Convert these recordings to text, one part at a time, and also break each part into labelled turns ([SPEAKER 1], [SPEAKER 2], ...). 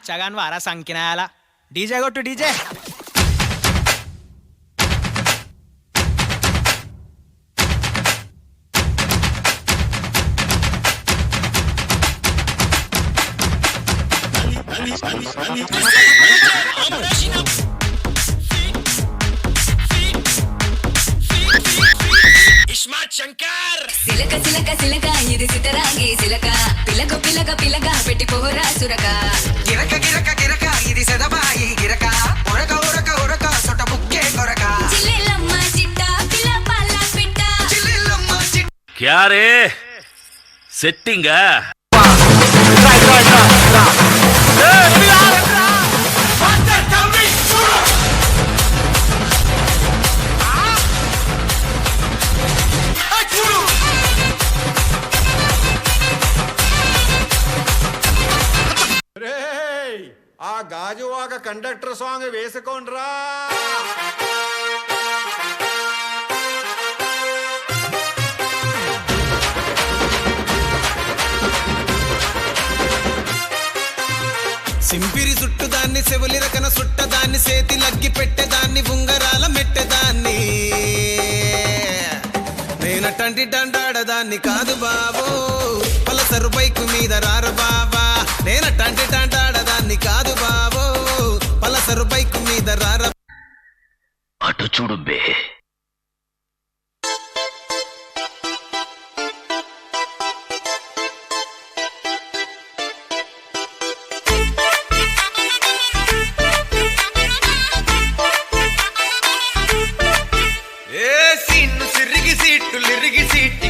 [SPEAKER 1] బచ్చగాన్ వారా సంకినాయాల డీజే కొట్టు డీజే.
[SPEAKER 2] సిలక సిలక సిలక ఇది సితరాగి సిలక పిలక పిలక పిలక పెట్టి పోరా సురక
[SPEAKER 3] గిరక గిరక గిరక ఇది సెదబాయి గిరక ఉరక ఉరక ఉరక సొట బుక్కే కొరక
[SPEAKER 2] చిల్లెలమ్మ చిట్ట పిల్ల పాల పిట్ట
[SPEAKER 3] చిల్లెలమ్మ చిట్ట
[SPEAKER 4] क्या रे सेटिंग
[SPEAKER 5] ఆ గాజువాక కండక్టర్ సాంగ్ వేసుకోండ్రా.
[SPEAKER 6] సింపిరి చుట్టుదాన్ని చెవులి రకన సుట్టదాన్ని సేతి లగ్గి పెట్టేదాన్ని ఉంగరాల మెట్టేదాన్ని నేనటంటి డండాడదాన్ని కాదు బాబో పలసరు బైకు మీద రారు బాబా నేనటంటి డండాడదాన్ని కాదు బాబో పలసరు బైకు మీద రార
[SPEAKER 4] అటు చూడు బే.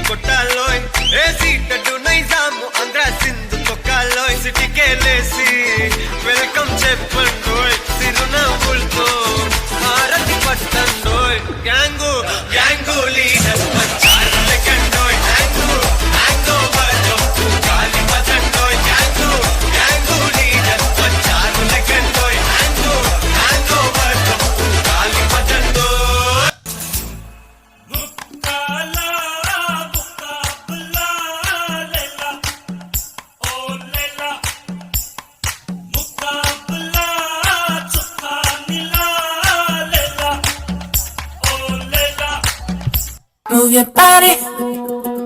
[SPEAKER 6] కొట్టాలోయ్ ఏ సీటడు నైజాము ఆంధ్ర సింధు తొక్కాలోయ్ సిటీకేలేసి వెల్కమ్ చెప్పండోయ్ తిరునవ్వులతో హారతి పట్టండోయ్ గ్యాంగు గ్యాంగు లీడర్ పంచారు లెక్కండోయ్ హ్యాంగు హ్యాంగ్ ఓవర్ గాలి మజండోయ్ గ్యాంగు గ్యాంగు లీడర్ పంచారు లెక్కండోయ్ హ్యాంగు హ్యాంగ్ ఓవర్ గాలి మజండోయ్.
[SPEAKER 7] Move your body,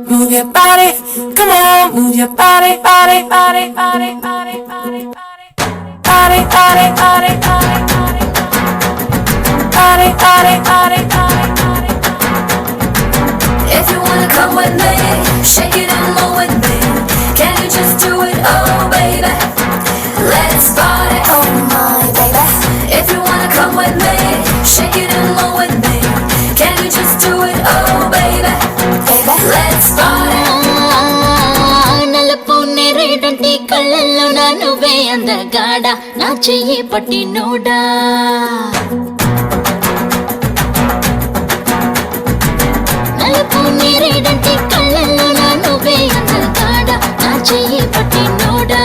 [SPEAKER 7] move your body, come on, move your body, body, body, body, body, body, body, body, body, body, body, body, body, body.
[SPEAKER 2] If you wanna come with me, shake it and move with me. Can you just do it, oh baby? Let's party, oh my baby. If you wanna come with me, shake it and move with me. Can you just do it, oh baby? Let's party. నలుపు నేరేడంటి కళ్ళల్లో నా నువ్వే అందగాడ నా చెయ్యి పట్టి NUDA నలుపు నేరేడంటి కళ్ళల్లో నా నువ్వే అందగాడ నా చెయ్యి పట్టి నోడా.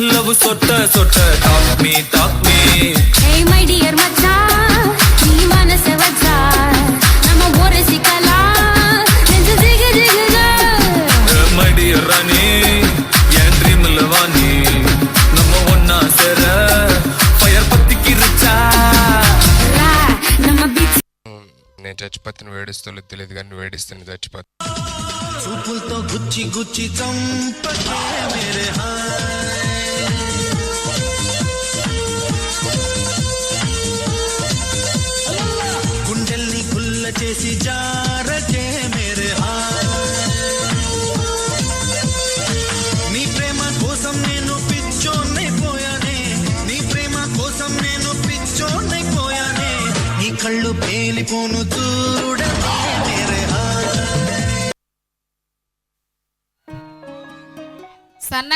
[SPEAKER 6] లవ్ సొట్ట సొట్ట talk me talk me
[SPEAKER 2] Hey my dear మచ్చా నీ మనసే వచ్చా నమ్మ ఓరసి కలా నెంజ జిగ జిగ
[SPEAKER 6] మై డియర్ రాణి ఎన్ డ్రీమ్ లవాని నమ్మ ఒన్నా సెర ఫైర్ పత్తికి రిచా
[SPEAKER 2] రా నమ్మ బిచ్.
[SPEAKER 8] నేను చచ్చిపోతాను వేడిస్తూ తెలియదు కానీ వేడిస్తాను చచ్చిపోతాను.
[SPEAKER 6] చూపులతో గుచ్చి గుచ్చి చంపకే మేరే గుండెల్ని గుల్ల చేసి జారకే మేరే నీ ప్రేమ కోసం నేను పిచ్చోన్నైపోయానే నీ ప్రేమ కోసం నేను పిచ్చోన్నైపోయానే నీ కళ్ళు పేలిపోను చూడనే